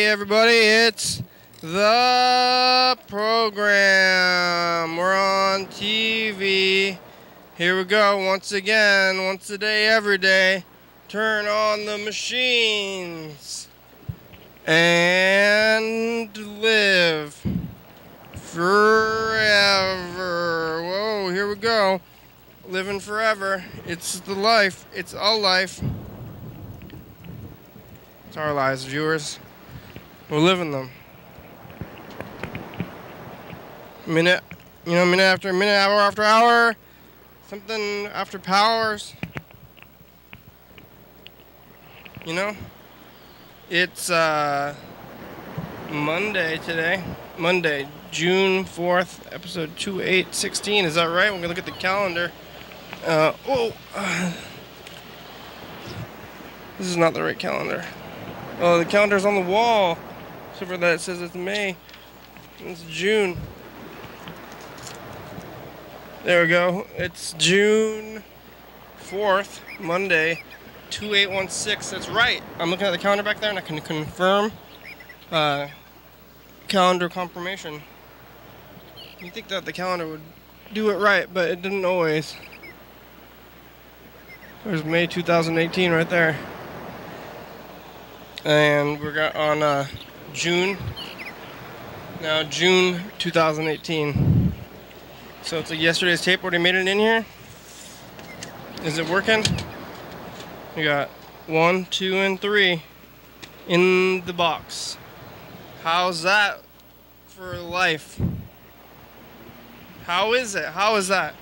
everybody, it's the program. We're on TV. Here we go once again, once a day, every day. Turn on the machines and live forever. Whoa, here we go. Living forever. It's the life. It's a life. It's our lives, viewers. We're living them. Minute after minute, hour after hour. Something after powers. You know? It's Monday today. Monday, June 4th, episode 2816. Is that right? We're going to look at the calendar. This is not the right calendar. Oh, the calendar's on the wall. Except for that it says it's May. It's June. There we go. It's June 4th, Monday, 2816. That's right. I'm looking at the calendar back there and I can confirm calendar confirmation. You'd think that the calendar would do it right, but it didn't always. There's May 2018 right there. And we're on June 2018. So it's like yesterday's tape. Already made it in here. Is it working? We got 1, 2, and 3 in the box. How's that for life? How is it? How is that?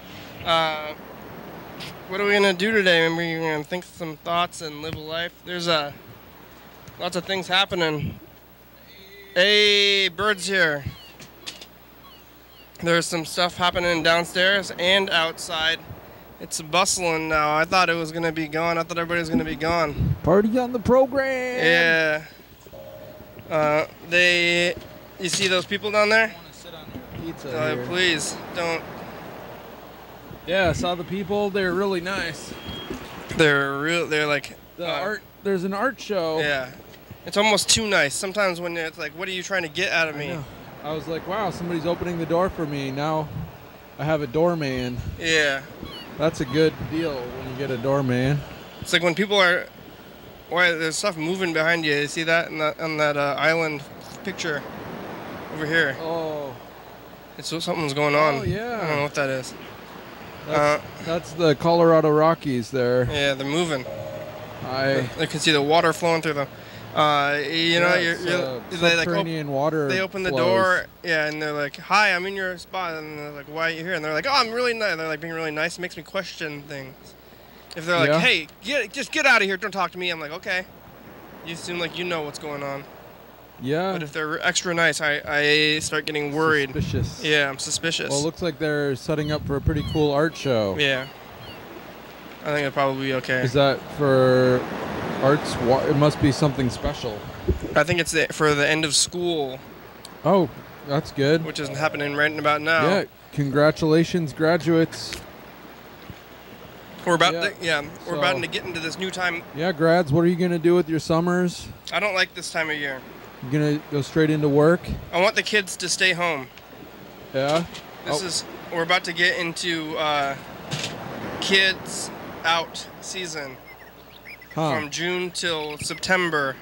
What are we gonna do today? We're gonna think some thoughts and live a life. There's lots of things happening. Hey, birds here. There's some stuff happening downstairs and outside. It's bustling now. I thought it was gonna be gone. I thought everybody was gonna be gone. Party on the program. Yeah. You see those people down there? I want to sit on your pizza here. Please don't. Yeah, I saw the people. They're really nice. They're like art. There's an art show. Yeah. It's almost too nice. Sometimes when it's like, what are you trying to get out of me? I was like, wow, somebody's opening the door for me. Now I have a doorman. Yeah. That's a good deal when you get a doorman. It's like when people are, there's stuff moving behind you. You see that on that island picture over here? Oh. It's something's going on. Oh, yeah. I don't know what that is. That's the Colorado Rockies there. Yeah, they're moving. I can see the water flowing through them. They subterranean water. They open the flows. door, yeah, and they're like, "Hi, I'm in your spot," and they're like, "Why are you here?" And they're like, "Oh, I'm really nice." They're like being really nice. It makes me question things. If they're like, "Hey, just get out of here! Don't talk to me," I'm like, "Okay." You seem like you know what's going on. Yeah. But if they're extra nice, I start getting worried. Suspicious. Yeah, I'm suspicious. Well, it looks like they're setting up for a pretty cool art show. Yeah. I think it'll probably be okay. Is that for arts? It must be something special. I think it's for the end of school. Oh, that's good. Which is happening right about now. Yeah, congratulations, graduates. We're about to get into this new time. Yeah, grads, what are you going to do with your summers? I don't like this time of year. You going to go straight into work? I want the kids to stay home. Yeah? We're about to get into kids out season. From June till September.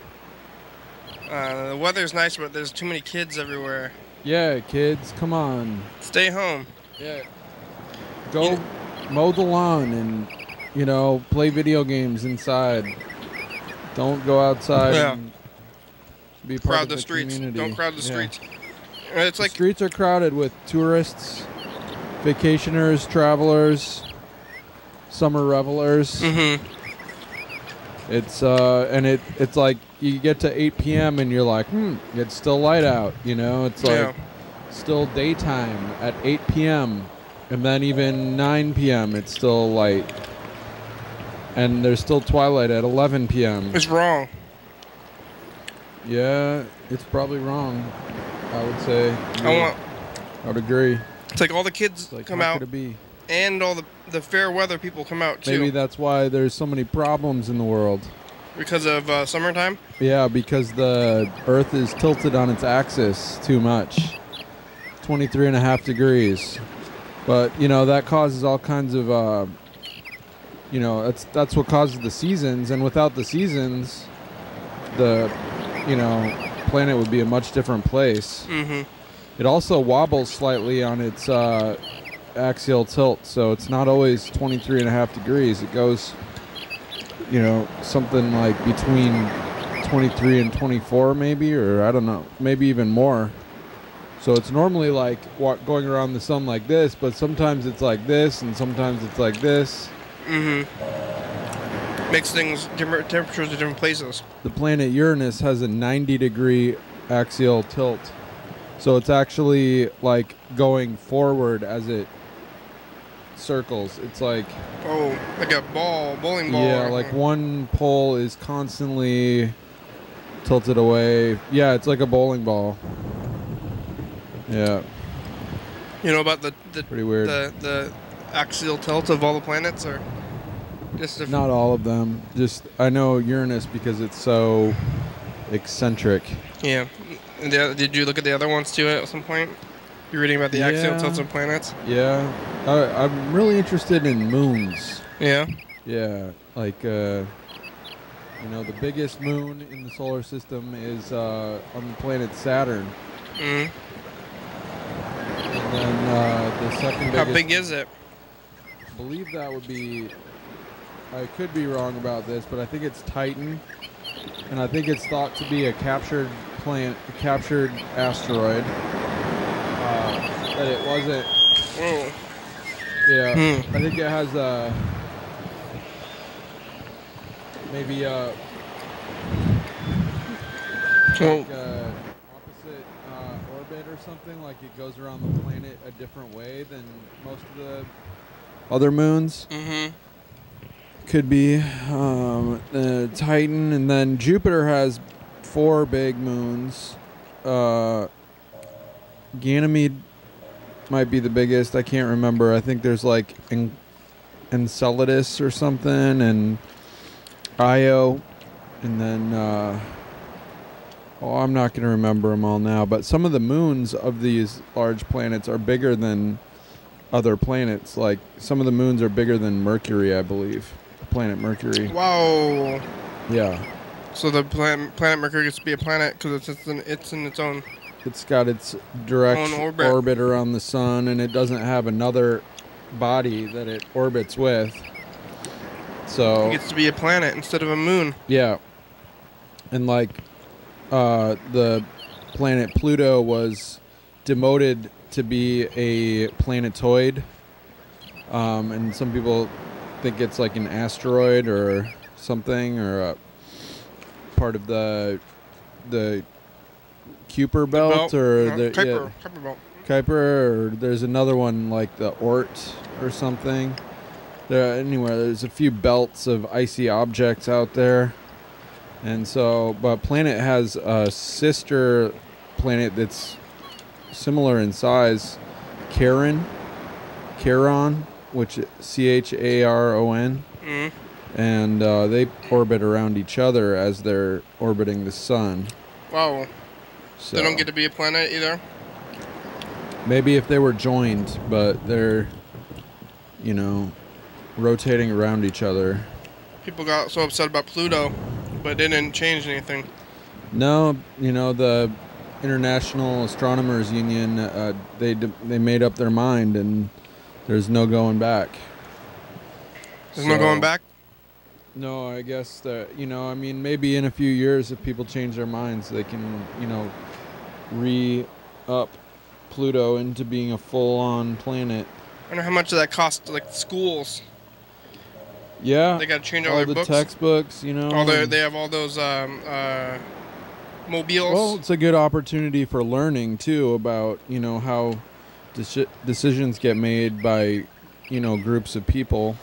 The weather's nice, but there's too many kids everywhere. Yeah, kids, come on. Stay home. Yeah. Go mow the lawn and, play video games inside. Don't go outside and be part of the streets. Community. Don't crowd the streets. It's like the streets are crowded with tourists, vacationers, travelers, summer revelers. Mm-hmm. It's it's like you get to 8 p.m. and you're like, it's still light out, It's like still daytime at 8 p.m. and then even 9 p.m. it's still light, and there's still twilight at 11 p.m. It's wrong. Yeah, it's probably wrong. I would say. I would agree. It's like all the kids come out. Could it be? And all the fair weather people come out too. Maybe that's why there's so many problems in the world. Because of summertime? Yeah, because the Earth is tilted on its axis too much. 23.5 degrees. But, you know, that causes all kinds of, you know, that's what causes the seasons. And without the seasons, the, you know, planet would be a much different place. Mm-hmm. It also wobbles slightly on its axial tilt, so it's not always 23.5 degrees. It goes, you know, something like between 23 and 24 maybe, or I don't know, maybe even more. So it's normally like going around the sun like this, but sometimes it's like this, and sometimes it's like this. Mm-hmm. Makes things different temperatures in different places. The planet Uranus has a 90-degree axial tilt. So it's actually like going forward as it circles. It's like... Oh, like a bowling ball. Yeah, like one pole is constantly tilted away. Yeah, it's like a bowling ball. Yeah. You know about the pretty weird. The axial tilt of all the planets, or just not all of them. Just I know Uranus because it's so eccentric. Yeah. Did you look at the other ones too at some point? You're reading about the axial tilts of planets? Yeah. I'm really interested in moons. Yeah? Yeah. Like, you know, the biggest moon in the solar system is on the planet Saturn. Mm. And then the second biggest... How big is it? I believe that would be... I could be wrong about this, but I think it's Titan. And I think it's thought to be a captured asteroid. That it wasn't. Oh. Yeah, I think it has maybe opposite orbit or something. Like it goes around the planet a different way than most of the other moons. Mm-hmm. Could be Titan, and then Jupiter has 4 big moons. Ganymede might be the biggest. I can't remember. I think there's like Enceladus or something, and Io, and then I'm not going to remember them all now. But some of the moons of these large planets are bigger than other planets. Like some of the moons are bigger than Mercury, I believe. Planet Mercury. Wow. Yeah. So the planet Mercury gets to be a planet because it's in its own. It's got its direct orbit around the sun, and it doesn't have another body that it orbits with. So it gets to be a planet instead of a moon. Yeah. And like the planet Pluto was demoted to be a planetoid, and some people think it's like an asteroid or something, or a part of the Kuiper belt, or Kuiper belt. Kuiper, or there's another one like the Oort or something. There's a few belts of icy objects out there, and so but planet has a sister planet that's similar in size, Charon, which Charon, and they orbit around each other as they're orbiting the sun. Wow. So they don't get to be a planet either? Maybe if they were joined, but they're, you know, rotating around each other. People got so upset about Pluto, but it didn't change anything. No, you know, the International Astronomers Union, they made up their mind, and there's no going back. There's no going back? No, I guess that, you know, I mean, maybe in a few years, if people change their minds, they can, you know, re-up Pluto into being a full-on planet. I wonder how much of that costs, like schools. Yeah. They got to change all their books. All the textbooks, you know. They have all those mobiles. Well, it's a good opportunity for learning, too, about, you know, how decisions get made by, you know, groups of people.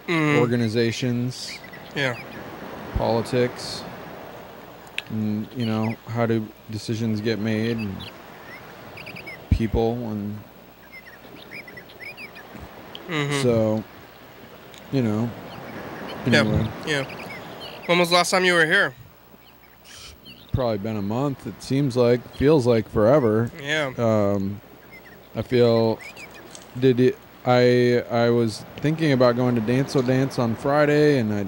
Organizations, politics, and you know, how do decisions get made, and people, and so, you know, anyway. Yeah. When was the last time you were here? Probably been a month. It feels like forever. Yeah. I feel. I was thinking about going to Dance on Friday, and I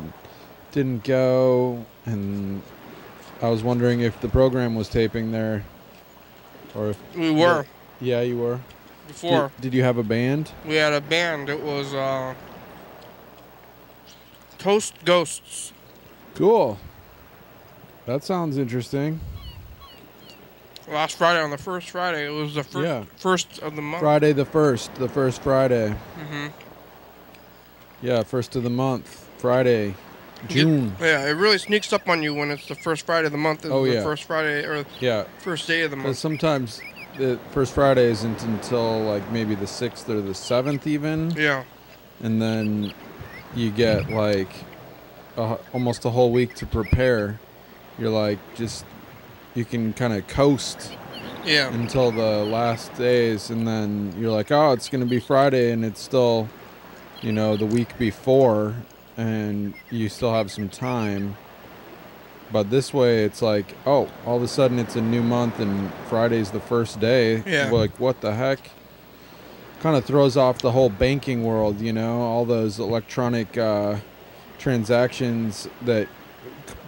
didn't go. And I was wondering if the program was taping there, or if We were. Yeah, you were. Before. Did you have a band? We had a band. It was Toast Ghosts. Cool. That sounds interesting. Last Friday, on the first Friday, it was the first of the month. Friday the first Friday. Mm-hmm. Yeah, first of the month, Friday, June. Yeah, it really sneaks up on you when it's the first Friday of the month. The first Friday or first day of the month. Because sometimes the first Friday isn't until like maybe the 6th or the 7th even. Yeah. And then you get like almost a whole week to prepare. You're like you can kind of coast until the last days, and then you're like, oh, it's going to be Friday, and it's still, the week before, and you still have some time. But this way, it's like, oh, all of a sudden it's a new month, and Friday's the first day. Yeah. Like, what the heck? Kind of throws off the whole banking world, all those electronic transactions that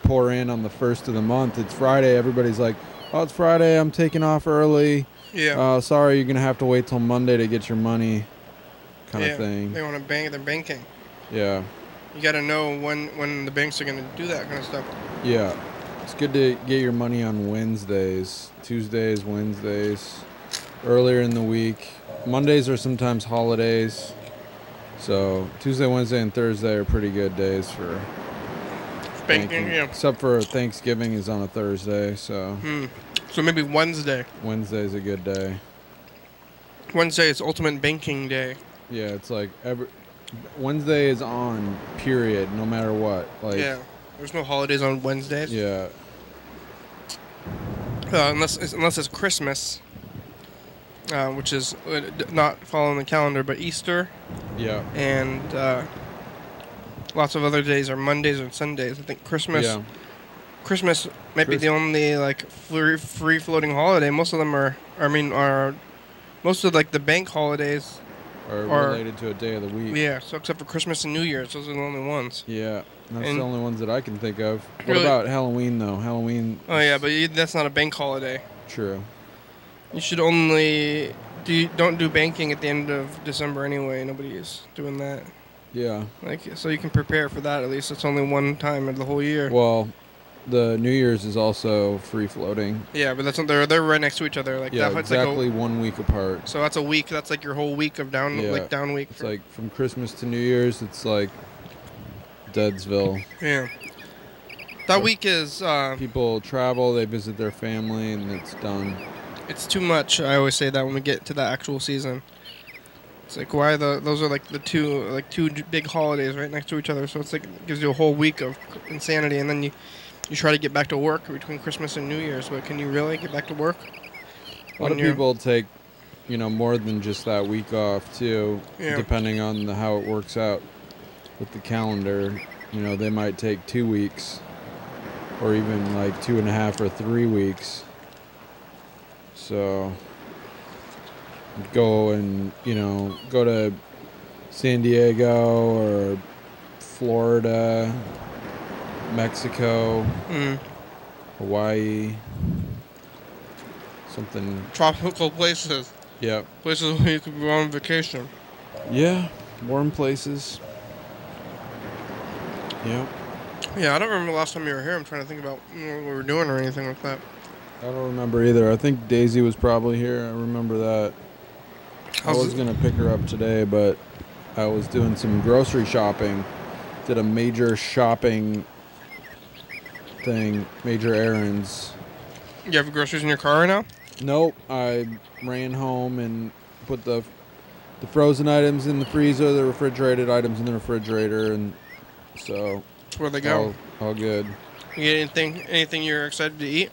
pour in on the first of the month. It's Friday. Everybody's like, oh, it's Friday. I'm taking off early. Yeah. Sorry, you're going to have to wait till Monday to get your money kind of thing. They want to bank. They're banking. Yeah. You got to know when the banks are going to do that kind of stuff. Yeah. It's good to get your money on Wednesdays, Tuesdays, Wednesdays, earlier in the week. Mondays are sometimes holidays. So Tuesday, Wednesday, and Thursday are pretty good days for banking. Yeah. Except for Thanksgiving is on a Thursday, so. So maybe Wednesday. Wednesday's a good day. Wednesday is ultimate banking day. Yeah, it's like Wednesday is on, period, no matter what. Like. Yeah. There's no holidays on Wednesdays. Yeah. Unless it's Christmas, which is not following the calendar, but Easter. Yeah. And lots of other days are Mondays and Sundays. I think Christmas. Yeah. Christmas might be the only like free floating holiday. Most of them are most of like the bank holidays are related to a day of the week. Yeah. So except for Christmas and New Year's, those are the only ones. Yeah. That's the only ones that I can think of. What about Halloween, though? Halloween... Oh, yeah, but that's not a bank holiday. True. You should only... Don't do banking at the end of December anyway. Nobody's doing that. Yeah. So you can prepare for that at least. It's only one time of the whole year. Well, the New Year's is also free-floating. Yeah, but they're right next to each other. Like exactly like 1 week apart. So that's a week. That's like your whole week of down week. It's like from Christmas to New Year's, it's like... Deadsville. Yeah. That week is... people travel, they visit their family, and it's done. It's too much. I always say that when we get to the actual season. It's like, why those are like the two big holidays right next to each other, so it's like it gives you a whole week of insanity, and then you try to get back to work between Christmas and New Year's, but can you really get back to work? A lot of people take, more than just that week off, too, depending on how it works out. With the calendar, they might take 2 weeks or even like 2.5 or 3 weeks. So go to San Diego or Florida, Mexico, Hawaii, something. Tropical places. Yeah. Places where you could go on vacation. Yeah, warm places. Yeah. Yeah, I don't remember the last time you were here. I'm trying to think about what we were doing or anything like that. I don't remember either. I think Daisy was probably here. I remember that. I was going to pick her up today, but I was doing some grocery shopping. Did a major shopping thing, major errands. You have groceries in your car right now? Nope. I ran home and put the frozen items in the freezer, the refrigerated items in the refrigerator, and... So where'd they go? All good. You get anything you're excited to eat?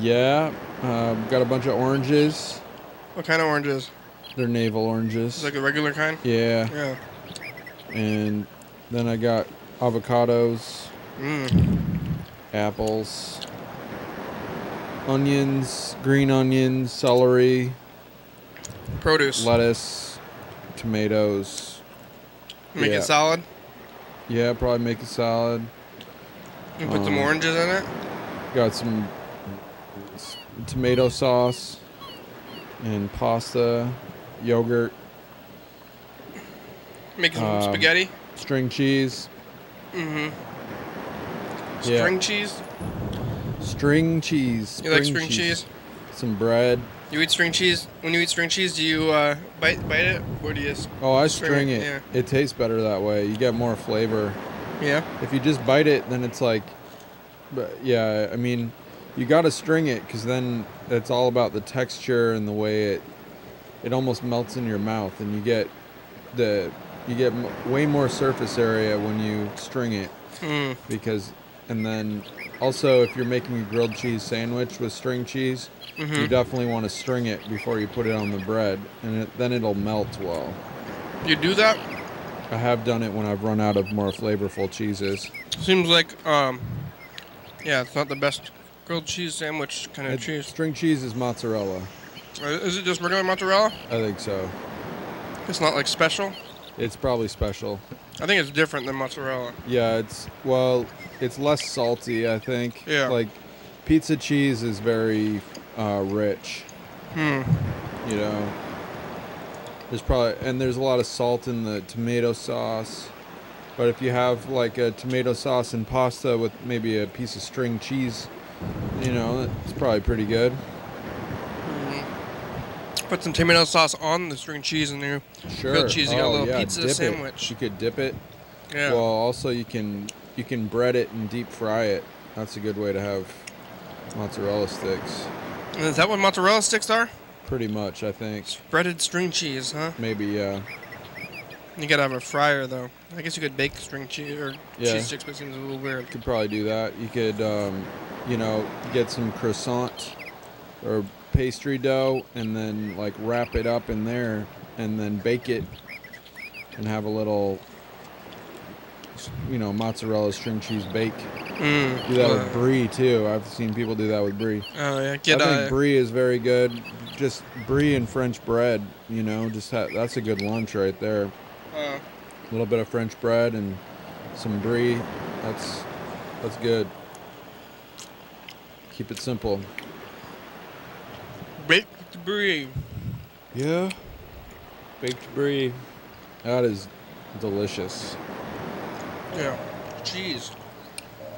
Yeah. Got a bunch of oranges. What kind of oranges? They're navel oranges. Like a regular kind? Yeah. Yeah. And then I got avocados, apples, onions, green onions, celery, produce, lettuce, tomatoes. make it salad. Yeah, probably make a salad. And put some oranges in it. Got some tomato sauce and pasta, yogurt. Make some spaghetti. String cheese. String cheese. String cheese. You like string cheese? Some bread. You eat string cheese. When you eat string cheese, do you bite it, or do you? Oh, I string it. Yeah. It tastes better that way. You get more flavor. Yeah. If you just bite it, then it's like, but yeah, I mean, you got to string it because then it's all about the texture and the way it almost melts in your mouth, and you get way more surface area when you string it. Because, and then also if you're making a grilled cheese sandwich with string cheese, you definitely want to string it before you put it on the bread, and then it'll melt well. You do that? I have done it when I've run out of more flavorful cheeses. Seems like, yeah, it's not the best grilled cheese sandwich kind of cheese. String cheese is mozzarella. Is it just regular mozzarella? I think so. It's not like special? It's probably special. I think it's different than mozzarella. Yeah, it's less salty, I think. Yeah. Like, pizza cheese is very rich. You know, there's a lot of salt in the tomato sauce. But if you have like a tomato sauce and pasta with maybe a piece of string cheese, you know, it's probably pretty good. Put some tomato sauce on the string cheese and your grilled cheese. You got a little pizza sandwich. You could dip it. Yeah. Well, also you can bread it and deep fry it. That's a good way to have mozzarella sticks. And is that what mozzarella sticks are? Pretty much, I think. Breaded string cheese, huh? Maybe, yeah. You gotta have a fryer, though. I guess you could bake string cheese or cheese sticks, but it seems a little weird. Could probably do that. You could, you know, get some croissant or pastry dough and then like wrap it up in there and then bake it and have a little, you know, mozzarella string cheese bake. Do that with brie too. I've seen people do that with brie. Oh yeah, I think brie is very good. Just brie and French bread, you know, that's a good lunch right there. A little bit of French bread and some brie. That's good. Keep it simple. Baked brie. Yeah. Baked brie. That is delicious. Yeah. Jeez.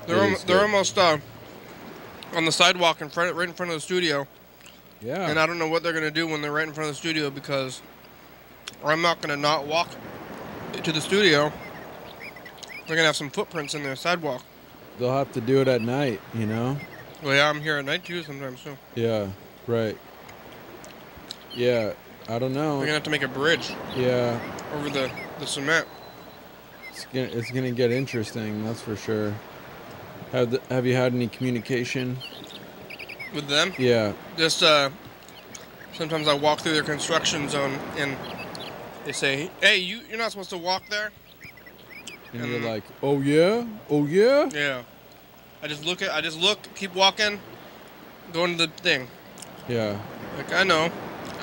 They're almost on the sidewalk right in front of the studio. Yeah. And I don't know what they're gonna do when they're right in front of the studio, because I'm not gonna not walk to the studio. They're gonna have some footprints in their sidewalk. They'll have to do it at night, you know? Well, yeah, I'm here at night too sometimes too. Yeah, right. Yeah, I don't know. They're gonna have to make a bridge. Yeah. Over the cement. It's gonna get interesting, that's for sure. Have you had any communication with them? Yeah. Just sometimes I walk through their construction zone and they say, "Hey, you're not supposed to walk there." And you're like, "Oh yeah, oh yeah." Yeah. I just look, keep walking, go into the thing. Yeah. Like I know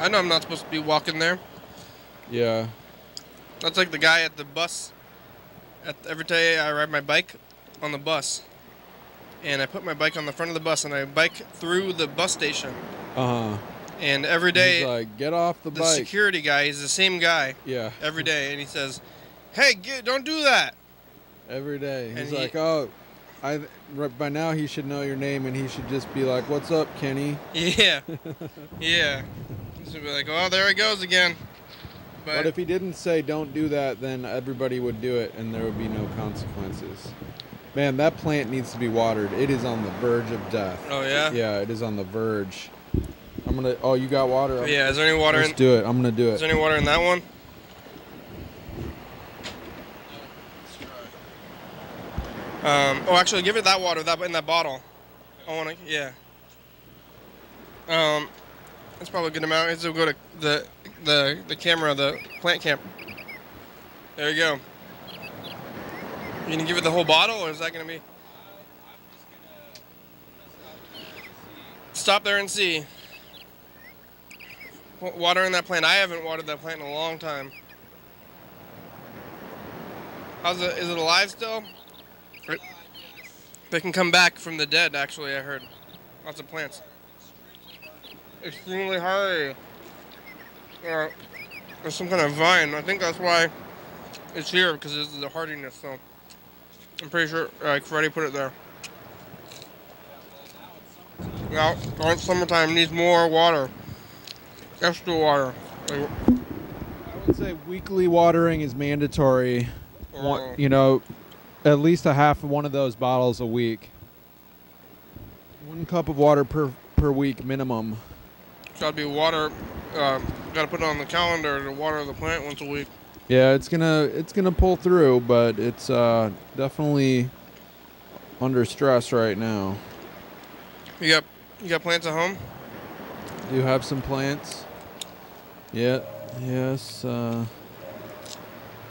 I'm not supposed to be walking there. Yeah. That's like the guy at the bus. Every day I ride my bike on the bus, and I put my bike on the front of the bus, and I bike through the bus station. And every day, he's like, "Get off the bike." The security guy, he's the same guy. Yeah. Every day, and he says, "Hey, don't do that." Every day, he's like, "Oh, by now he should know your name, and he should just be like, 'What's up, Kenny?'" Yeah. Yeah. He should be like, "Oh, there he goes again." But if he didn't say don't do that, then everybody would do it and there would be no consequences. Man, that plant needs to be watered. It is on the verge of death. Oh, yeah? Yeah, it is on the verge. Oh, you got water? Yeah, is there any water Let's do it. I'm going to do it. Is there any water in that one? Oh, actually, give it that water in that bottle. I want to, yeah. That's probably a good amount. It'll go to the camera, the plant camp. There you go. You gonna give it the whole bottle, or is that gonna be? Stop there and see. Watering that plant. I haven't watered that plant in a long time. How's it? Is it alive still? They can come back from the dead, actually, I heard. Lots of plants. Extremely high. There's some kind of vine. I think that's why it's here, because this is the hardiness, so I'm pretty sure Freddie put it there. Now, it's summertime, needs more water. Extra water. I would say weekly watering is mandatory. You know, at least a half of one of those bottles a week. 1 cup of water per week minimum. Gotta be water. Gotta put it on the calendar to water the plant once a week. Yeah, it's gonna pull through, but it's definitely under stress right now. You got plants at home? Do you have some plants? Yeah. Yes.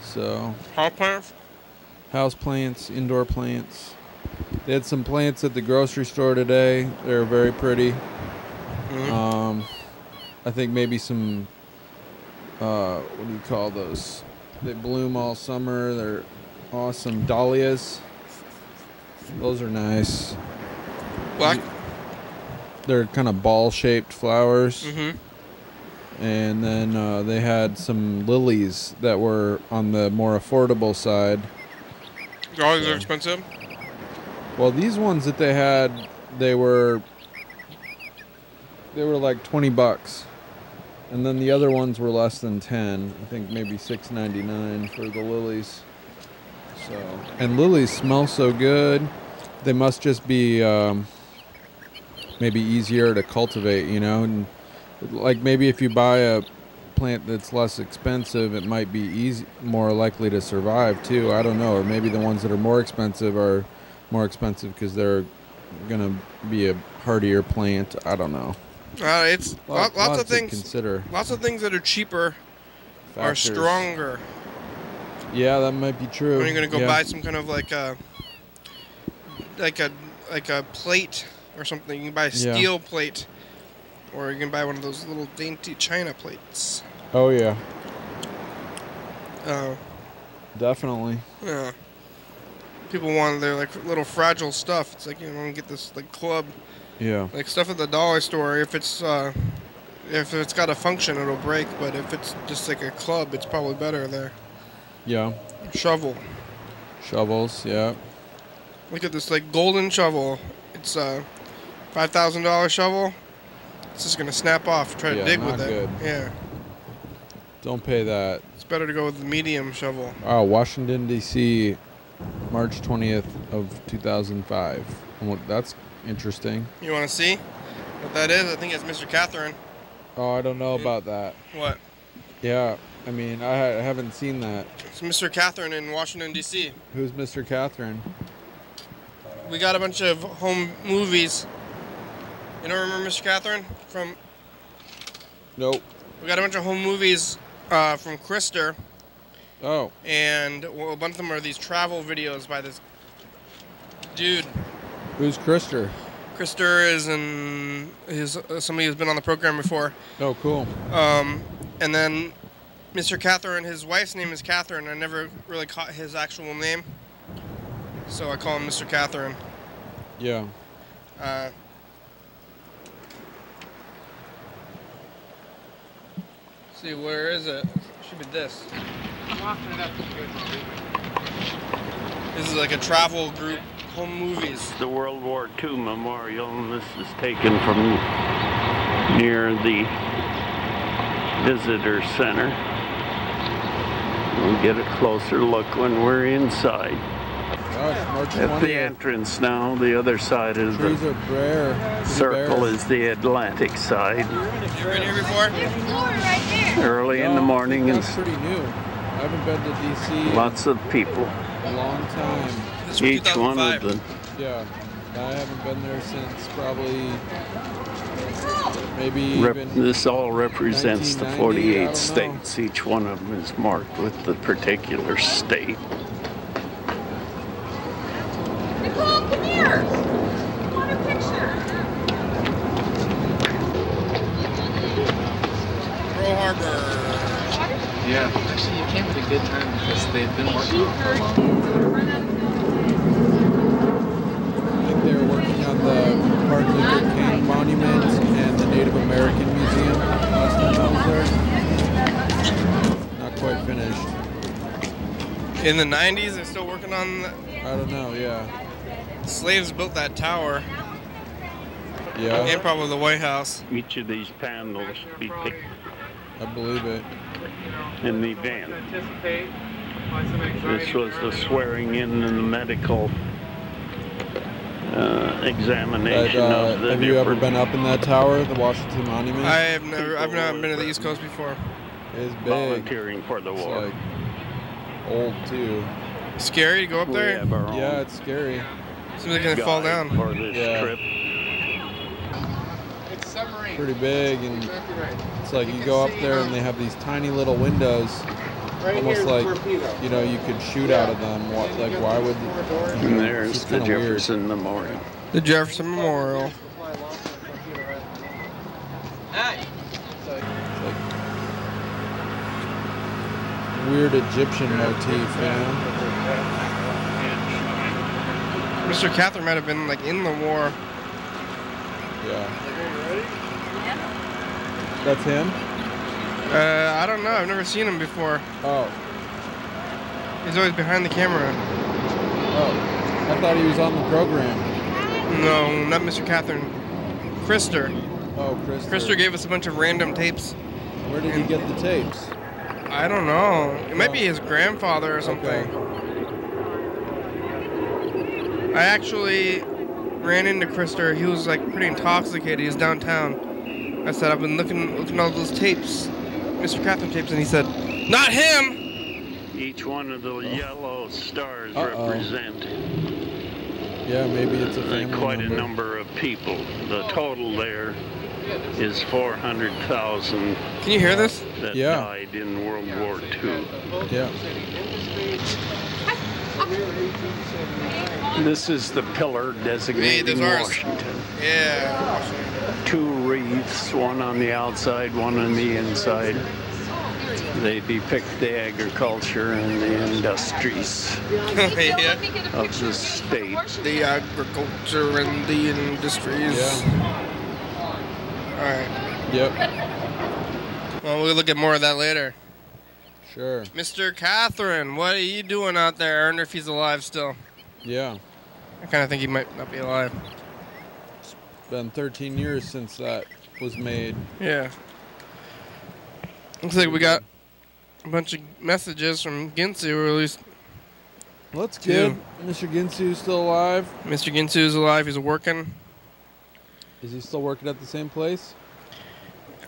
So. House plants? House plants, indoor plants. They had some plants at the grocery store today. They're very pretty. Mm-hmm. I think maybe some. What do you call those? They bloom all summer. They're awesome. Dahlias. Those are nice. Black. They're kind of ball-shaped flowers. Mm-hmm. And then they had some lilies that were on the more affordable side. Dahlias are expensive? Well, these ones that they had, they were like $20. And then the other ones were less than 10. I think maybe $6.99 for the lilies. So, and lilies smell so good. They must just be maybe easier to cultivate, you know. And like maybe if you buy a plant that's less expensive, it might be more likely to survive too. I don't know. Or maybe the ones that are more expensive because they're gonna be a hardier plant. I don't know. It's lots of things. Consider. Lots of things that are cheaper are stronger. Yeah, that might be true. When you're gonna go buy some kind of like a plate or something, you can buy a steel plate, or you can buy one of those little dainty china plates. Oh yeah. Definitely. Yeah. People want their like little fragile stuff. It's like, you know, get this like club. Yeah. Like stuff at the dollar store. If it's got a function, it'll break. But if it's just like a club, it's probably better there. Yeah. Shovels. Yeah. Look at this like golden shovel. It's a $5,000 shovel. It's just gonna snap off. Try to dig with it. Good. Yeah. Don't pay that. It's better to go with the medium shovel. Oh, Washington D.C., March 20th of 2005. That's interesting. You want to see what that is? I think it's Mr. Catherine. Oh, I don't know about that. What? Yeah, I mean, I haven't seen that. It's Mr. Catherine in Washington, D.C. Who's Mr. Catherine? We got a bunch of home movies. You don't remember Mr. Catherine from? Nope. We got a bunch of home movies from Krister. Oh. And a bunch of them are these travel videos by this dude. Who's Krister? Krister is somebody who's been on the program before. Oh, cool. And then Mr. Catherine, his wife's name is Catherine. I never really caught his actual name, so I call him Mr. Catherine. Yeah. See, where is it? It should be this. This is like a travel group, home movies. The World War II Memorial, and this is taken from near the Visitor Center. We'll get a closer look when we're inside. At the entrance now, the other side is the circle is the Atlantic side. You been here before? Early in the morning, and that's pretty new. I haven't been to DC. Lots of people. A long time. Each one of them. Yeah, I haven't been there since probably maybe even this all represents the 48 states. Each one of them is marked with the particular state. here. I want a picture. Pearl Harbor. Yeah, actually you came at a good time because they've been working on it for a long time. I think they were working on the Martin Luther King Monument and the Native American Museum last time I was there. Not quite finished. In the 90s, they're still working on the... I don't know, yeah. Slaves built that tower. Yeah. And probably the White House. Each of these panels be picked I believe it. in the event. This was the swearing in and the medical examination of the have you ever been up in that tower, the Washington Monument? I've not been to the East Coast before. It's big. Volunteering for the war. It's like old too. Scary to go up there? Yeah, it's scary. Seems like gonna fall down. For this trip. Pretty big, and it's like you go up there and they have these tiny little windows, almost like, you know, you could shoot out of them. Like, why would? And there's the Jefferson Memorial. The Jefferson Memorial. It's like weird Egyptian motif, man. Mr. Catherine might have been like in the war. Yeah. That's him? I don't know. I've never seen him before. Oh. He's always behind the camera. Oh. I thought he was on the program. No, not Mr. Catherine. Krister. Oh, Krister. Krister gave us a bunch of random tapes. Where did he get the tapes? I don't know. It might be his grandfather or something. Okay. I actually ran into Krister. He was like pretty intoxicated. He was downtown. I said, I've been looking at all those tapes, Mr. Catherine tapes, and he said, not him! Each one of the yellow stars represent yeah, maybe it's a family quite a number of people. The total there is 400,000 Can you hear this? that died in World War II. Yeah. This is the pillar designating Washington. Yeah, Washington. 2 wreaths, one on the outside, one on the inside. They depict the agriculture and the industries of the state. The agriculture and the industries. Yeah. Alright. Yep. Well, we'll look at more of that later. Sure. Mr. Catherine, what are you doing out there? I wonder if he's alive still. Yeah. I kind of think he might not be alive. It's been 13 years since that was made. Yeah. Looks like we got a bunch of messages from Ginsu, or at least... Well, that's good. Mr. Ginsu's still alive? Mr. Ginsu's alive. He's working. Is he still working at the same place?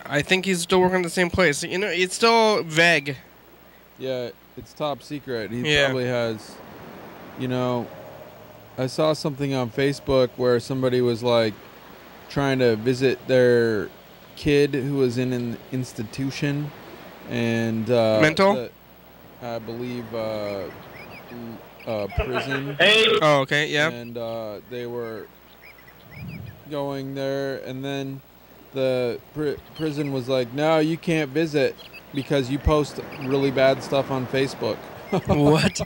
I think he's still working at the same place. You know, it's still vague. Yeah, it's top secret. He probably has, you know... I saw something on Facebook where somebody was like trying to visit their kid who was in an institution and mental, I believe prison. Hey. Oh, okay, yeah. And they were going there, and then the prison was like, "No, you can't visit because you post really bad stuff on Facebook." What?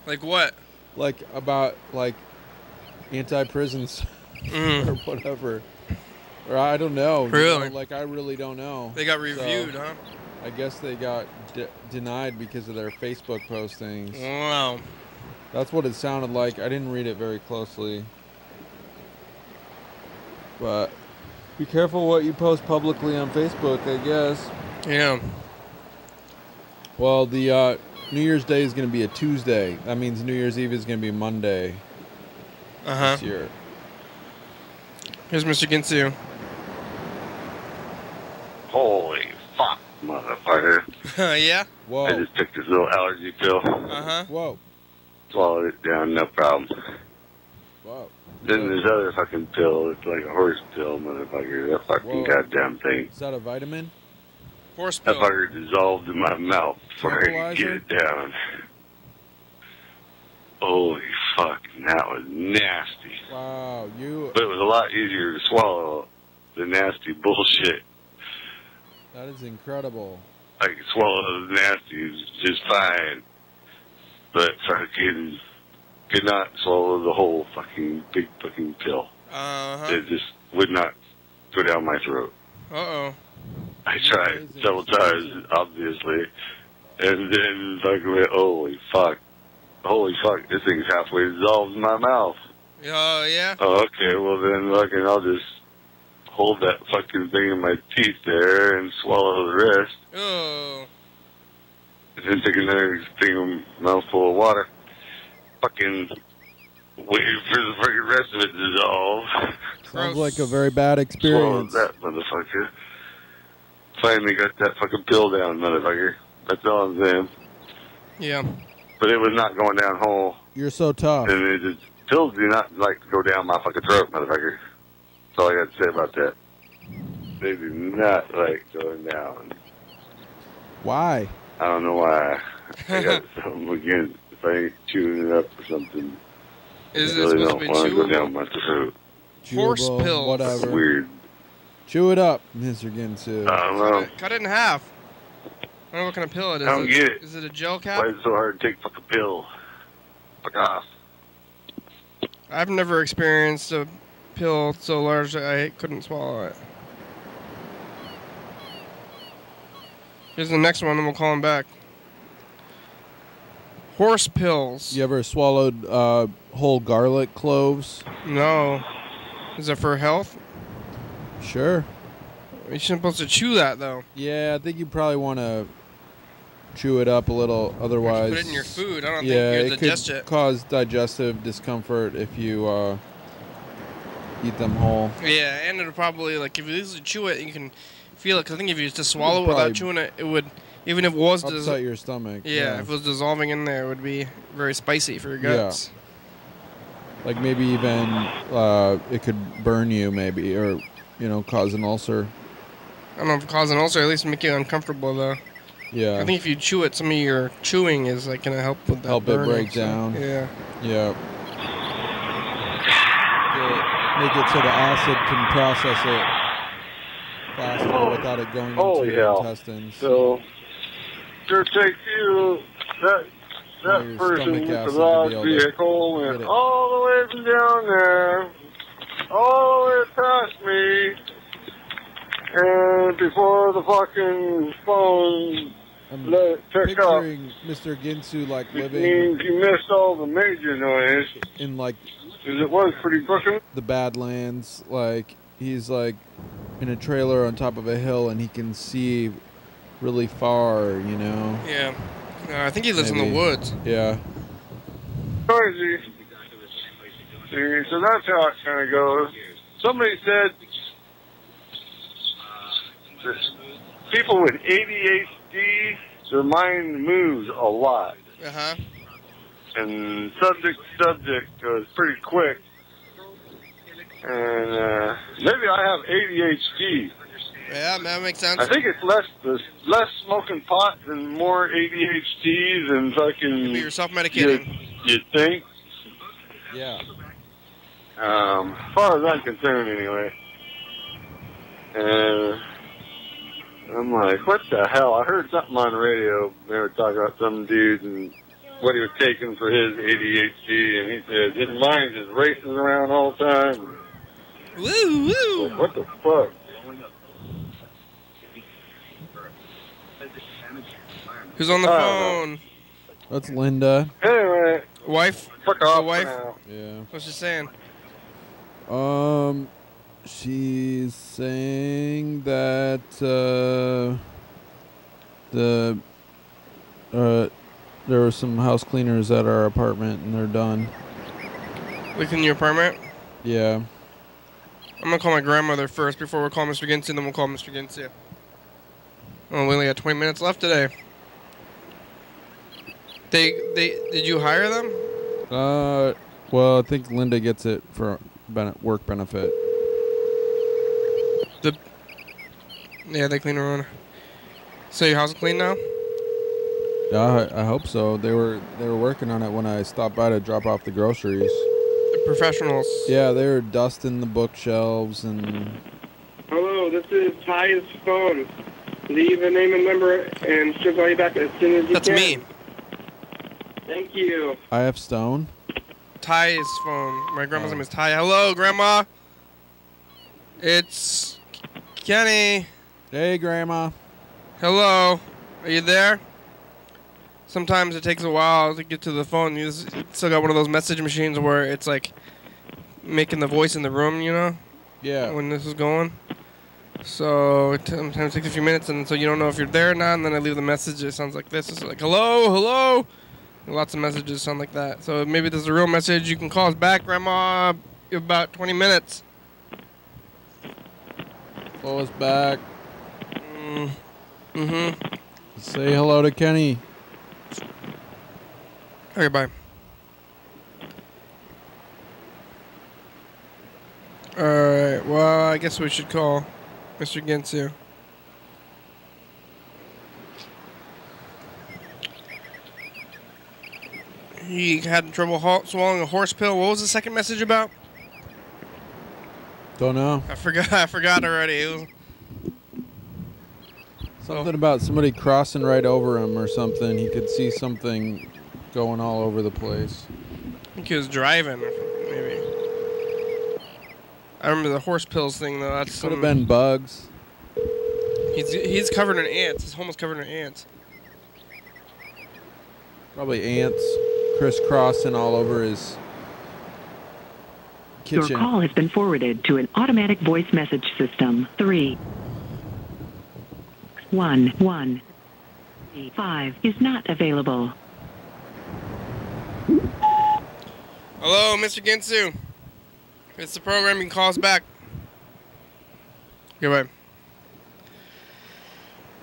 Like what? Like about like anti-prisons or whatever, or I don't know. Really? You know, like I really don't know. They got reviewed, so, huh? I guess they got denied because of their Facebook postings. Wow. That's what it sounded like. I didn't read it very closely, but be careful what you post publicly on Facebook, I guess. Yeah. Well, the New Year's Day is going to be a Tuesday. That means New Year's Eve is going to be Monday this year. Here's Mr. Ginsu. Holy fuck, motherfucker. Yeah? Whoa. I just took this little allergy pill. Whoa. Swallowed it down, no problem. Wow. Then this other fucking pill, it's like a horse pill, motherfucker. That fucking goddamn thing. Is that a vitamin? Horse pill. That fucker dissolved in my mouth before I could get it down. Holy fucking, that was nasty. Wow, But it was a lot easier to swallow the nasty bullshit. That is incredible. I could swallow the nasty just fine, but fucking could not swallow the whole fucking big fucking pill. It just would not go down my throat. I tried several times, obviously, and then fucking went, holy fuck, this thing's halfway dissolved in my mouth. Oh, yeah? Oh, okay, well then fucking I'll just hold that fucking thing in my teeth there and swallow the rest. Oh. And then take another thing, mouthful of water. Fucking wait for the fucking rest of it to dissolve. Sounds like a very bad experience. Swallowed that motherfucker. Finally got that fucking pill down, motherfucker. That's all I'm saying. Yeah. But it was not going down whole. You're so tough. And it just, pills do not like to go down my fucking throat, motherfucker. That's all I got to say about that. They do not like going down. Why? I don't know why. I got something against if I ain't chewing it up or something. Is I it really supposed don't to be want to go chewable? down my throat. Horse Chewable, pills. whatever. Weird. Chew it up, Mr. Ginsu. I don't know. Cut it in half. I don't know what kind of pill it is. I don't get it. Is it a gel cap? Why is it so hard to take fucking pill? Fuck off. I've never experienced a pill so large that I couldn't swallow it. Here's the next one, and we'll call him back. Horse pills. You ever swallowed whole garlic cloves? No. Is it for health? Sure. You're supposed to chew that, though. Yeah, I think you probably want to chew it up a little, otherwise... Put it in your food. I don't yeah, think you it digest could it. cause digestive discomfort if you eat them whole. Yeah, and it'll probably, like, if you easily chew it, you can feel it. Because I think if you just swallow it Probably without chewing it, it would, even if it was... upset your stomach. Yeah, if it was dissolving in there, it would be very spicy for your guts. Yeah. Like maybe even it could burn you, maybe, or, you know, cause an ulcer. I don't know if it causes an ulcer, at least make you uncomfortable, though. Yeah. I think if you chew it, some of your chewing is like going to help with that help burning, it break down. Yeah. Yeah. Make it so the acid can process it faster without it going into your intestines. So, sure takes you, that your person stomach with the acid to large be able to vehicle get went it. all the way from down there, all the way past me, and before the fucking phone I'm let it pick up, picturing Mr. Ginsu like it living means you missed all the major noise, in like because it was pretty fucking... the Badlands. Like he's like in a trailer on top of a hill and he can see really far, you know. Yeah. I think he lives in Maybe. the woods. Yeah. noisy. See, so that's how it kind of goes. Somebody said that people with ADHD, their mind moves a lot. Uh-huh. And subject goes pretty quick. And maybe I have ADHD. Yeah, that makes sense. I think it's less smoking pot and more ADHD than fucking... Maybe you're self-medicating. You'd think. Yeah. As far as I'm concerned, anyway. And I'm like, what the hell? I heard something on the radio. They were talking about some dude and what he was taking for his ADHD, and he said his mind is racing around all the time. Woo, woo. Like, what the fuck? Who's on the phone? That's Linda. Anyway, Wife? fuck off The wife? for now. Yeah. What's she saying? She's saying that there were some house cleaners at our apartment and they're done. Within your apartment? Yeah. I'm gonna call my grandmother first before we call Mr. Ginsu, then we'll call Mr. Ginsu. Oh, we only got 20 minutes left today. Did you hire them? Well, I think Linda gets it for work benefit. Yeah, they clean her own. So your house is clean now? I hope so. They were working on it when I stopped by to drop off the groceries. The professionals. Yeah, they were dusting the bookshelves and. Hello, this is Ty's phone. Leave a name and number, and she'll call you back as soon as you That's can. me. Thank you. I have Stone. Ty's phone. My grandma's name is Ty. Hello, Grandma. It's Kenny. Hey, Grandma. Hello. Are you there? Sometimes it takes a while to get to the phone. You still got one of those message machines where it's like making the voice in the room, you know? Yeah. When this is going. So it sometimes takes a few minutes, and so you don't know if you're there or not, and then I leave the message. It sounds like this. It's like, hello, hello. And lots of messages sound like that. So maybe there's a real message. You can call us back, Grandma, in about 20 minutes. Call us back. Mm-hmm. Say hello to Kenny. Okay, bye. Alright, well, I guess we should call Mr. Ginsu. He had trouble swallowing a horse pill. What was the second message about? Don't know. I forgot already. It was something about somebody crossing right over him or something. He could see something going all over the place. I think he was driving, maybe. I remember the horse pills thing, though. That's could have been bugs. He's covered in ants. His home is covered in ants. Probably ants crisscrossing all over his kitchen. Your call has been forwarded to an automatic voice message system. 31135 is not available. Hello, Mr. Ginsu. It's the program. You can call us back. Goodbye.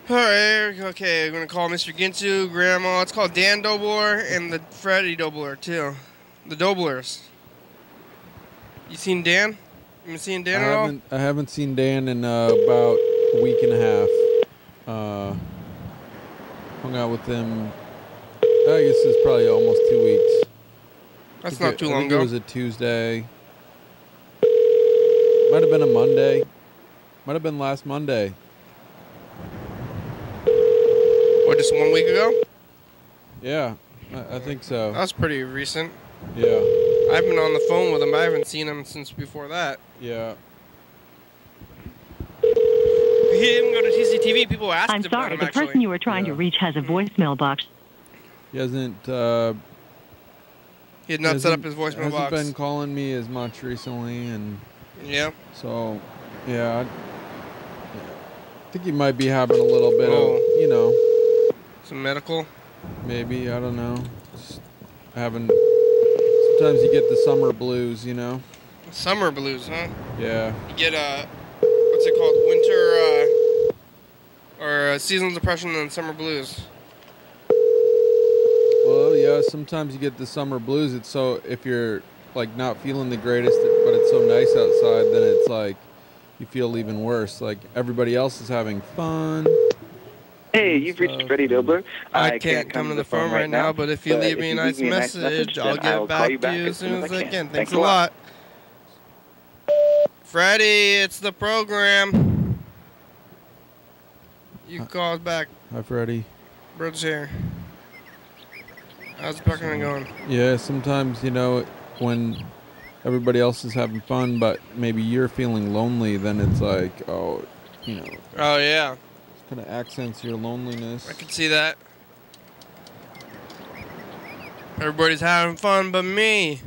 Alright, okay, we're going to call Mr. Ginsu, Grandma. It's called Dan Dobler and the Freddy Dobler, too. The Doblers. You seen Dan? You been seeing Dan at all? I haven't seen Dan in about a week and a half. Hung out with him, I guess it's probably almost 2 weeks. That's not too long ago. I think it was a Tuesday. Might have been a Monday. Might have been last Monday. What, just 1 week ago? Yeah, I think so. That's pretty recent. Yeah. I've been on the phone with him. I haven't seen him since before that. Yeah. He didn't go to TCTV. People asked I'm about sorry, him, the actually. person you were trying to reach has a voicemail box. He hasn't. He had not set up his voicemail box. Hasn't been calling me as much recently, and yeah. So, yeah, I think he might be having a little bit of, you know, some medical. Maybe, I don't know. Just having. Sometimes you get the summer blues, you know. Summer blues, huh? Yeah. You get what's it called? Winter or seasonal depression and summer blues. Well, yeah, sometimes you get the summer blues. It's so, if you're like not feeling the greatest, but it's so nice outside, then it's like you feel even worse. Like everybody else is having fun. Hey, you've reached Freddie Dobler. I can't come to the phone right now, but if you leave me a nice message, I'll get back to you as soon as I can. Thanks a lot. Freddie, it's the program. You can call us back. Hi, Freddie. Bro's here. How's the program going? Yeah, sometimes, you know, when everybody else is having fun, but maybe you're feeling lonely, then it's like, oh, you know. Oh, yeah. It kind of accents your loneliness. I can see that. Everybody's having fun but me.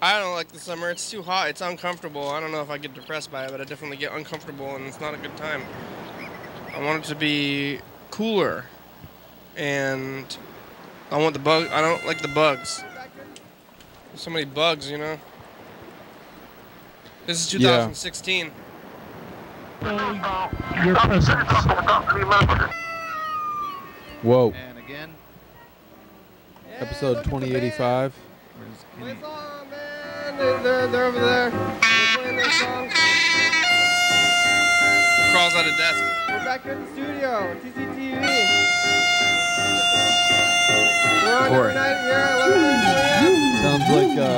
I don't like the summer. It's too hot. It's uncomfortable. I don't know if I get depressed by it, but I definitely get uncomfortable, and it's not a good time. I want it to be cooler, and I want the bug. I don't like the bugs. There's so many bugs, you know. This is 2016. Your presence. Whoa. And again. Episode 2085. Where's on, man? They're over there. They're playing their song. crawls out of desk. We're back here at the studio, TCTV. We're on every night here at 11 a.m. Sounds like a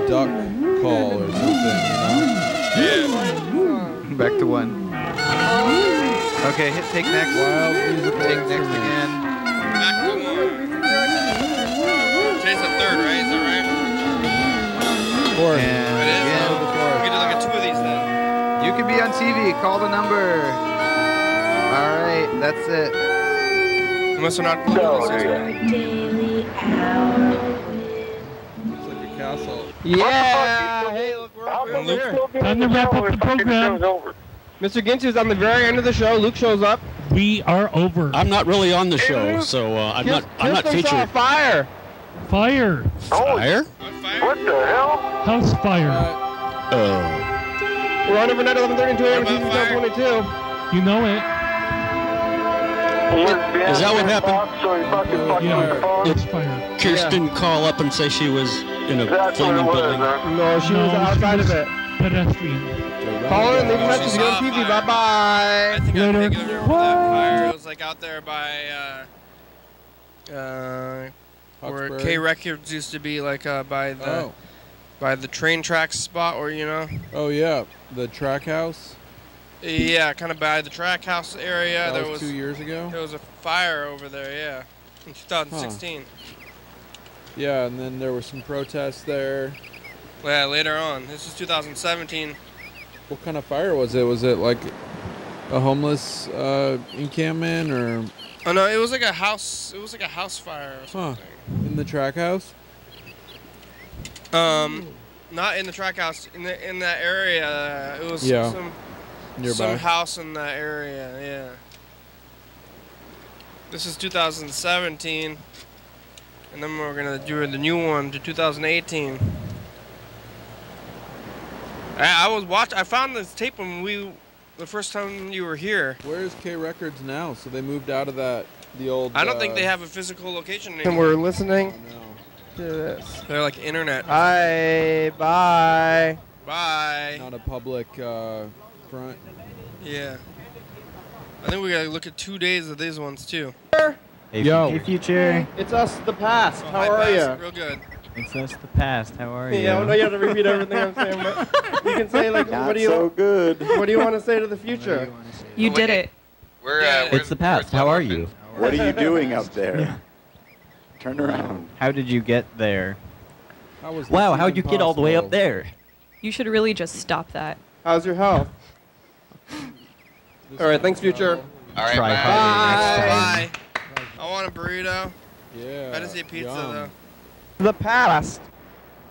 duck call or something, you know? Yeah. Back to 1. Okay, hit take next. Wild music. Take next again. Back to 1. Today's the 3rd, right? Is that right? 4th. It is? Yeah. We can do like a 2 of these then. You can be on TV. Call the number. All right, that's it. Unless we're not. It's like a castle. Yeah! Hey, look, we're here. Time to wrap up the program. Mr. Ginsu's on the very end of the show. Luke shows up. We are over. I'm not really on the show, so I'm not featured. Fire! Fire. Fire? What the hell? House fire. We're on overnight 11:30 to 2 a.m. 2022. You know it. Is that what happened? Yeah, it's fire. Kirsten call up and say she was in a flaming building? No, she was outside of it. Pedestrian. Call her and leave a message. Go on TV. Bye-bye. I think Later. I remember that fire. It was like out there by where Hawkesbury? K Records used to be, like by the train tracks spot, or you know. Oh yeah, the track house. Yeah, kind of by the track house area. That There was 2 years ago. There was a fire over there. Yeah, in 2016. Yeah, and then there were some protests there. Yeah, later on. This is 2017. What kind of fire was it? Was it like a homeless encampment or? Oh no, it was like a house. It was like a house fire or something. In the track house? Not in the track house. In that area, it was some house in that area. Yeah. This is 2017, and then we're gonna do the new one to 2018. I found this tape when the first time you were here. Where's K Records now? So they moved out of the old. I don't think they have a physical location anymore. And we're listening to this. They're like internet. Bye. Bye. Bye. Not a public front. Yeah. I think we gotta look at 2 days of these ones too. Yo. Hey, Future. It's us, the past. How are you? you? Real good. It's us, the past. How are you? Yeah, I know you have to repeat everything I'm saying, but you can say like, Not what do you? so good. What do you want to say to the future? You did it. It's the past. How are you? What are you doing up there? Turn around. How did you get there? Wow, how'd you get all the way up there? You should really just stop that. How's your health? All right, thanks, future. All right, Try bye. I want a burrito. Yeah. I just eat pizza though. The past.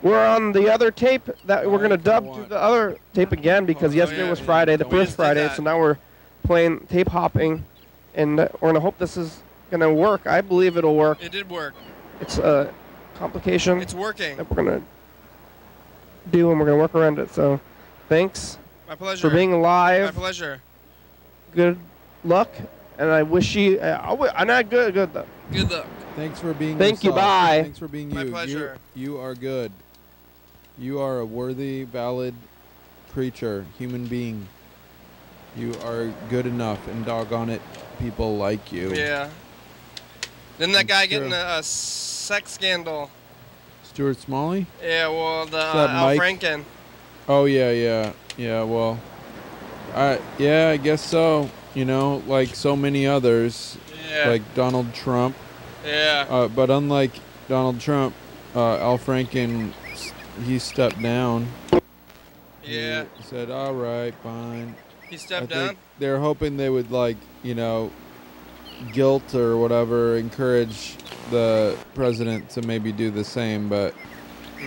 We're on the other tape that we're gonna dub to the other tape again because yesterday was Friday, the first Friday. So now we're playing tape hopping, and we're gonna hope this is gonna work. I believe it'll work. It did work. It's a complication. It's working. That we're gonna do, and we're gonna work around it. So, thanks. My pleasure. For being live. My pleasure. Good luck, and I wish you. I'm not good. Good luck. Good luck. Thanks for being. Thank you. yourself. Bye. Thanks for being you. My pleasure. You are good. You are a worthy, valid creature, human being. You are good enough, and doggone it, people like you. Yeah. Didn't that guy get true. in a sex scandal? Stuart Smalley? Yeah, well, the that Al Mike? Franken. Oh yeah. Well, I guess so. You know, like so many others, Yeah. like Donald Trump. Yeah. But unlike Donald Trump, Al Franken, he stepped down. Yeah. He said, "All right, fine." He stepped I think down? They're hoping they would, like, you know, guilt or whatever, encourage the president to maybe do the same, but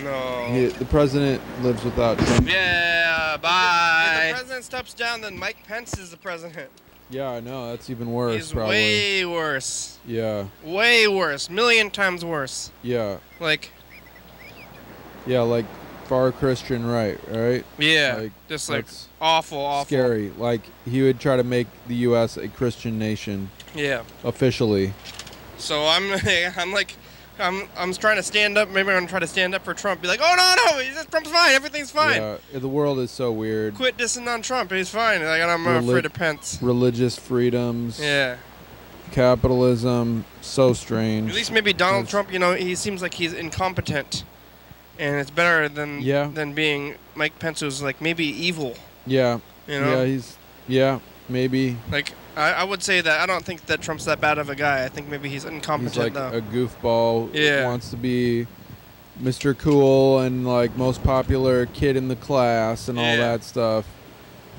No. the president lives without Trump. Yeah, bye. If the president steps down, then Mike Pence is the president. Yeah, I know. That's even worse, He's probably. way worse. Yeah. Way worse. Million times worse. Yeah. Like, Yeah, like far Christian right? yeah. Just like that's awful. Scary. Like he would try to make the U.S. a Christian nation. Yeah. Officially. So I'm like I'm trying to stand up. Maybe I'm gonna try to stand up for Trump. Be like, oh no, Trump's fine. Everything's fine. Yeah, the world is so weird. Quit dissing on Trump. He's fine. Like, I'm afraid of Pence. Religious freedoms. Yeah. Capitalism. So strange. At least maybe Donald Trump. You know, he seems like he's incompetent, and it's better than being Mike Pence, who's like maybe evil. Yeah. You know. Yeah. Maybe. Like I would say that I don't think that Trump's that bad of a guy. I think maybe he's incompetent. He's like though. a goofball. Yeah. Wants to be Mr. Cool and like most popular kid in the class and all that stuff.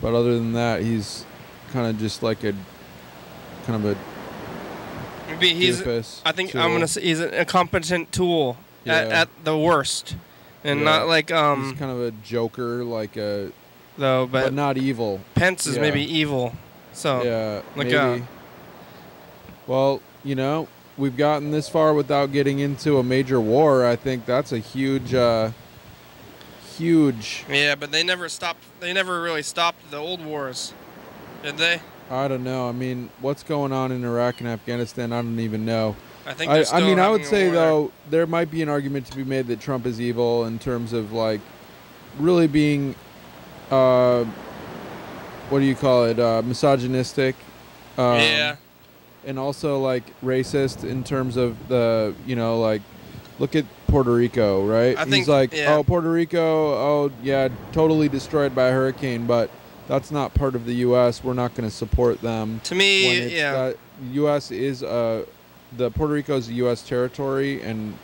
But other than that, he's kind of just like a maybe he's. doofus I think tool. I'm gonna say he's an incompetent tool at the worst, and not like He's kind of a joker, like a. But not evil. Pence is maybe evil. So yeah, look maybe. out. Well, you know, we've gotten this far without getting into a major war. I think that's a huge. Yeah, but they never stopped. They never really stopped the old wars, did they? I don't know. I mean, what's going on in Iraq and Afghanistan? I don't even know. I think. I mean, I would say though there might be an argument to be made that Trump is evil in terms of like really being. What do you call it? Misogynistic. Yeah. And also like racist in terms of the, you know, like look at Puerto Rico, right? He's like, oh, Puerto Rico, oh yeah, totally destroyed by a hurricane, but that's not part of the U.S. We're not going to support them. To me, U.S. is the Puerto Rico is a U.S. territory, and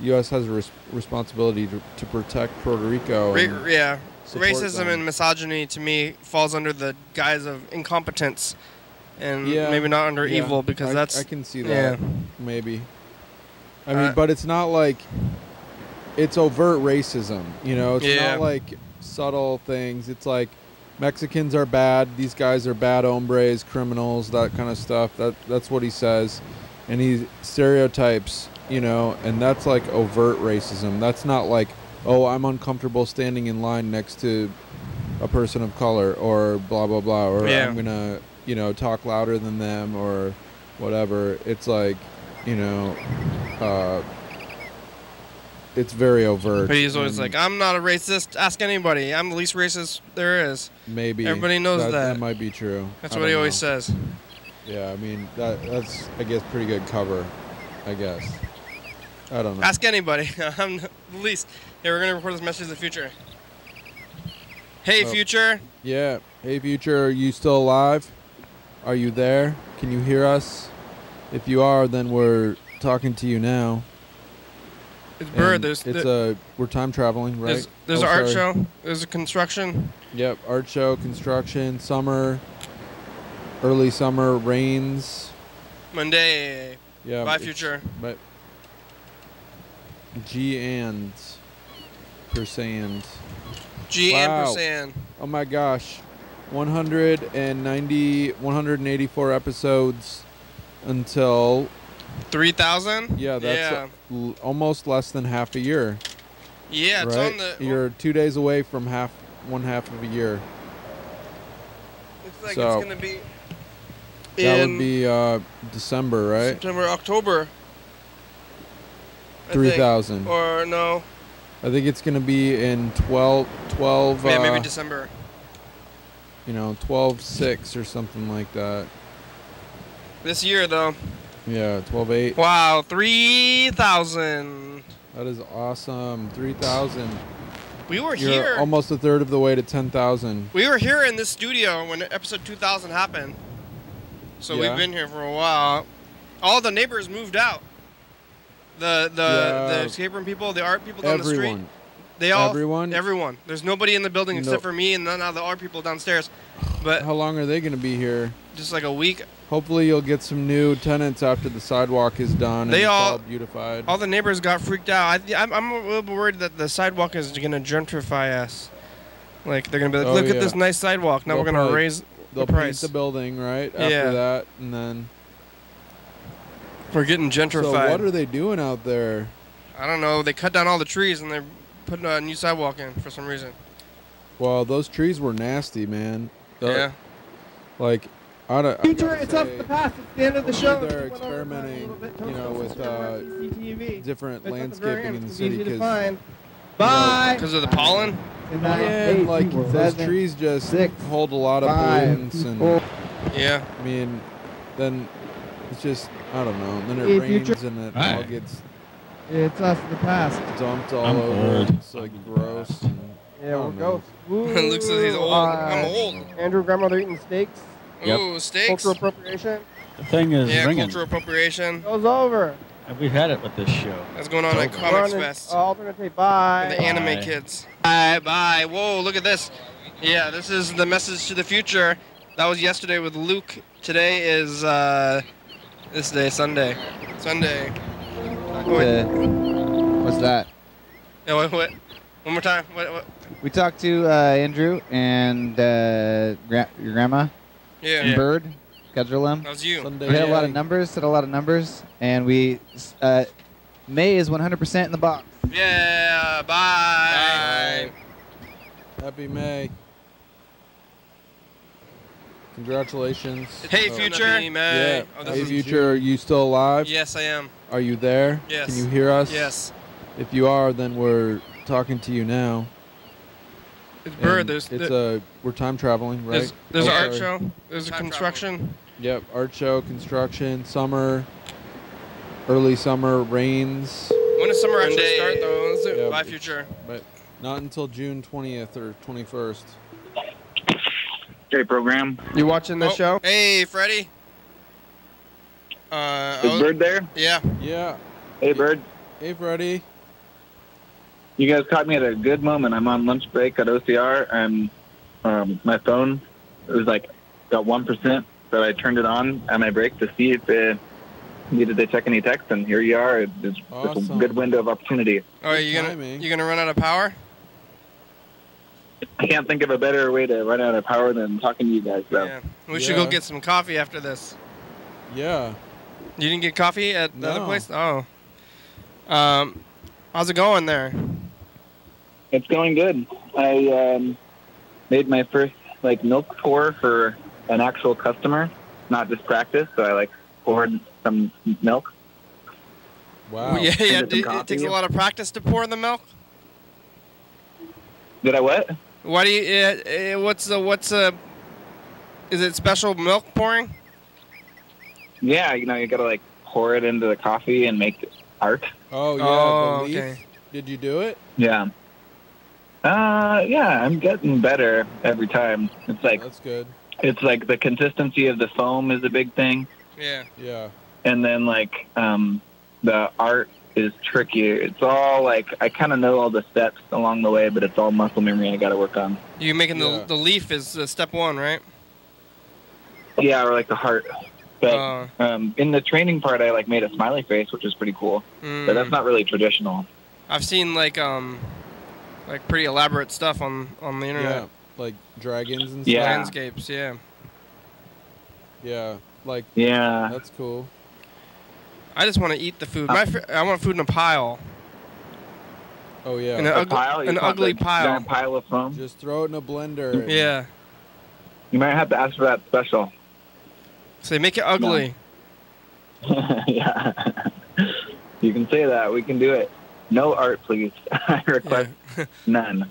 U.S. has a responsibility to protect Puerto Rico. Racism and misogyny to me falls under the guise of incompetence, and maybe not under evil, because I can see that. Maybe. I mean, but it's not like it's overt racism. You know, it's not like subtle things. It's like Mexicans are bad. These guys are bad hombres, criminals, that kind of stuff. That's what he says, and he stereotypes. You know, and that's like overt racism. That's not like, oh, I'm uncomfortable standing in line next to a person of color, or blah blah blah, or I'm gonna, you know, talk louder than them, or whatever. It's like, you know, it's very overt. But he's always like, I'm not a racist. Ask anybody. I'm the least racist there is. Maybe everybody knows that. That might be true. That's what he always says. Yeah, I mean that's I guess pretty good cover, I guess. I don't know. Ask anybody. I'm the least. Yeah, we're gonna record this message in the future. Hey, future. Yeah. Hey, future. Are you still alive? Are you there? Can you hear us? If you are, then we're talking to you now. It's Bird. We're time traveling, right? There's an art show. There's a construction. Yep. Art show, construction, summer, early summer, rains. Monday. Yeah. Bye, future. But. G and percent. G and percent. Oh my gosh. 184 episodes until 3,000? Yeah, that's almost less than half a year. Yeah, it's on the You're 2 days away from one half of a year. Looks like it's going to be that would be December, right? September, October. 3,000. Or no. I think it's going to be in 12 yeah, maybe December. You know, 12/6 or something like that. This year, though. Yeah, 12/8. Wow, 3,000. That is awesome. 3,000. We were You're here. almost a third of the way to 10,000. We were here in this studio when episode 2,000 happened. So we've been here for a while. All the neighbors moved out. The escape room people, the art people down the street. Everyone. There's nobody in the building except for me and now the art people downstairs. But how long are they going to be here? Just like a week. Hopefully you'll get some new tenants after the sidewalk is done and it's all beautified. All the neighbors got freaked out. I'm a little worried that the sidewalk is going to gentrify us. Like they're going to be like, look at this nice sidewalk. Now we're going to raise the price. Paint the building, right? After that, and then we're getting gentrified. So what are they doing out there? I don't know. They cut down all the trees and they're putting a new sidewalk in for some reason. Well, those trees were nasty, man. Yeah. Like, Future, it's up to the past. It's the end of the show. They're experimenting, with different landscaping in the city because Bye. Because of the pollen. Yeah, like those trees just hold a lot of pollutants, and yeah. I mean, then it's just I don't know. Then it rains and it all gets. It's us in the past. Dumped all over. Old. It's like gross. And, yeah, we're ghosts. Luke says he's old. I'm old. Andrew, grandmother eating steaks. Ooh, steaks. Cultural appropriation. The thing is ringing. Cultural appropriation. Goes over. We've had it with this show. That's going on at Comics Fest. Alternate tape. Bye. The anime kids. Bye, bye. Whoa, look at this. Yeah, this is the message to the future. That was yesterday with Luke. Today is this day, Sunday. Sunday. What's that? Yeah, what? One more time. What? We talked to Andrew and your grandma. Yeah. And Bird. Schedule them. That was you. We had a lot of numbers. Said a lot of numbers, and we May is 100% in the box. Yeah. Bye. Happy May. Congratulations. Hey, Future. Yeah. Hey, Future, are you still alive? Yes, I am. Are you there? Yes. Can you hear us? Yes. If you are, then we're talking to you now. It's Bird. We're time traveling, right? There's an art show. There's a construction. Yep, art show, construction, summer, early summer, rains. When does summer actually start, though? Let's do it. Bye, Future. But not until June 20th or 21st. Great program. You watching this show? Hey, Freddie. Is Bird there? Yeah. Yeah. Hey, Bird. Hey, Freddie. You guys caught me at a good moment. I'm on lunch break at OCR, and my phone was got 1%, so I turned it on at my break to see if it needed to check any text, and here you are. It's a good window of opportunity. Oh, are you gonna run out of power? I can't think of a better way to run out of power than talking to you guys. So. Yeah. We should go get some coffee after this. Yeah. You didn't get coffee at the other place? Oh. How's it going there? It's going good. I made my first milk pour for an actual customer, not just practice. So I poured some milk. Wow. Yeah. It takes a lot of practice to pour the milk. Did I what? Why do you? What's is it special milk pouring? Yeah, you gotta pour it into the coffee and make art. Oh yeah, the leaf. Okay. Did you do it? Yeah. Yeah, I'm getting better every time. It's that's good. It's the consistency of the foam is a big thing. Yeah. Yeah. And then the art is tricky. It's all I kind of know all the steps along the way, but it's all muscle memory I got to work on. You making the leaf is step one, right? Yeah, or the heart. But in the training part, I made a smiley face, which is pretty cool. But that's not really traditional. I've seen pretty elaborate stuff on the internet. Yeah, like dragons and stuff. Landscapes, yeah. Yeah, yeah. That's cool. I just want to eat the food. I want food in a pile. Oh yeah. An ugly pile. Giant pile of foam. Just throw it in a blender. Yeah. You might have to ask for that special. So they make it ugly. No. Yeah. You can say that. We can do it. No art, please. I request none.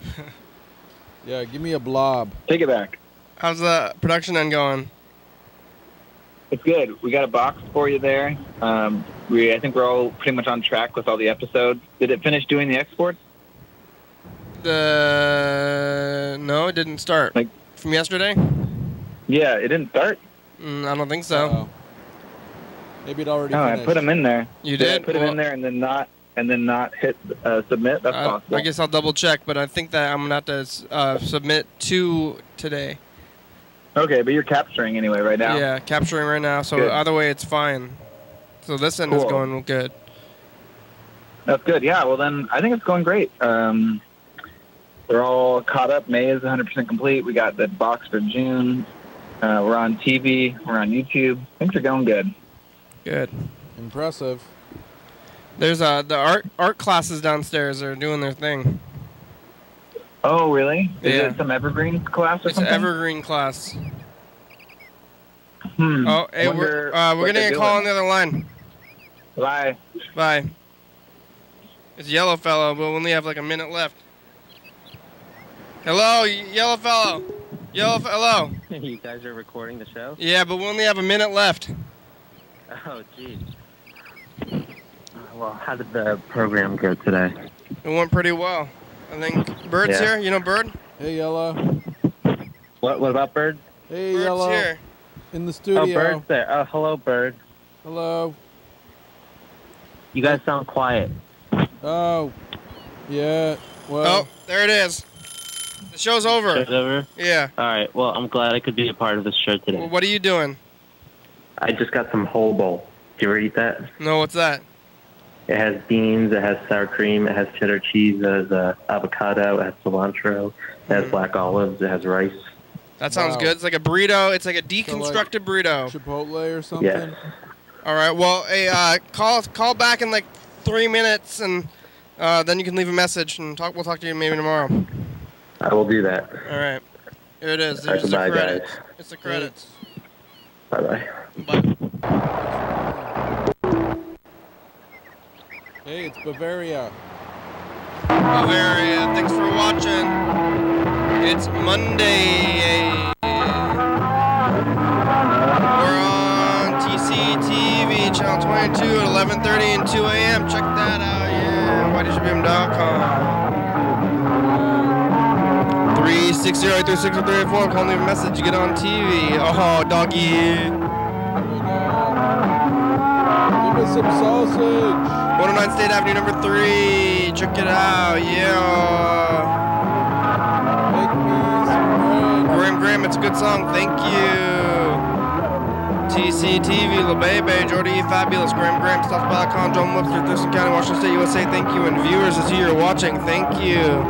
Yeah, give me a blob. Take it back. How's the production end going? It's good. We got a box for you there. I think we're all pretty much on track with all the episodes. Did it finish doing the exports? No, it didn't start. From yesterday? Yeah, it didn't start? I don't think so. Maybe it already finished. I put them in there. You did? I put them in there and then not hit submit? That's possible. I guess I'll double check, but I think that I'm going to have to submit 2 today. Okay, but you're capturing anyway right now. Yeah, capturing right now, so either way it's fine. So this end is going good. That's good, yeah. Well then, I think it's going great. We're all caught up. May is 100% complete. We got the box for June. We're on TV. We're on YouTube. Things are going good. Good. Impressive. There's the art classes downstairs are doing their thing. Oh, really? Is it some evergreen class or something? It's an evergreen class. Oh, hey, we're getting a call on the other line. Bye. Bye. It's Yellow Fellow, but we only have like a minute left. Hello, Yellow Fellow. Hello. You guys are recording the show? Yeah, but we only have a minute left. Oh, geez. Well, how did the program go today? It went pretty well. I think Bird's here. You know Bird? Hey, Yellow. What about Bird? Hey, Bird's Yellow. here. In the studio. Oh, Bird's there. Oh, hello, Bird. Hello. You guys sound quiet. Oh. Yeah. Well. Oh, there it is. The show's over. Show's over? Yeah. All right. Well, I'm glad I could be a part of this show today. Well, what are you doing? I just got some whole bowl. Do you ever eat that? No, what's that? It has beans, it has sour cream, it has cheddar cheese, it has avocado, it has cilantro, it has black olives, it has rice. That sounds good. It's like a burrito. It's like a deconstructed burrito. Chipotle or something? Yeah. All right. Well, hey, call back in like 3 minutes, and then you can leave a message and talk. We'll talk to you maybe tomorrow. I will do that. All right. Here it is. All right, There's the goodbye, credits. guys. It's the credits. Bye-bye. Bye. Hey, it's Bavaria. Bavaria, thanks for watching. It's Monday. We're on TCTV, channel 22 at 11:30 and 2 a.m. Check that out, yeah. YDHWM.com. 360-836-0384. Call, leave a message. You get on TV. Oh, doggy. Give us some sausage. 109 State Avenue, number 3. Check it out, yeah. Graham, it's a good song. Thank you. TCTV, La Bebe, Jordy E. Fabulous, Graham, Southpaw.com, John Webster, Thurston County, Washington State, USA. Thank you. And viewers, as you're watching, thank you.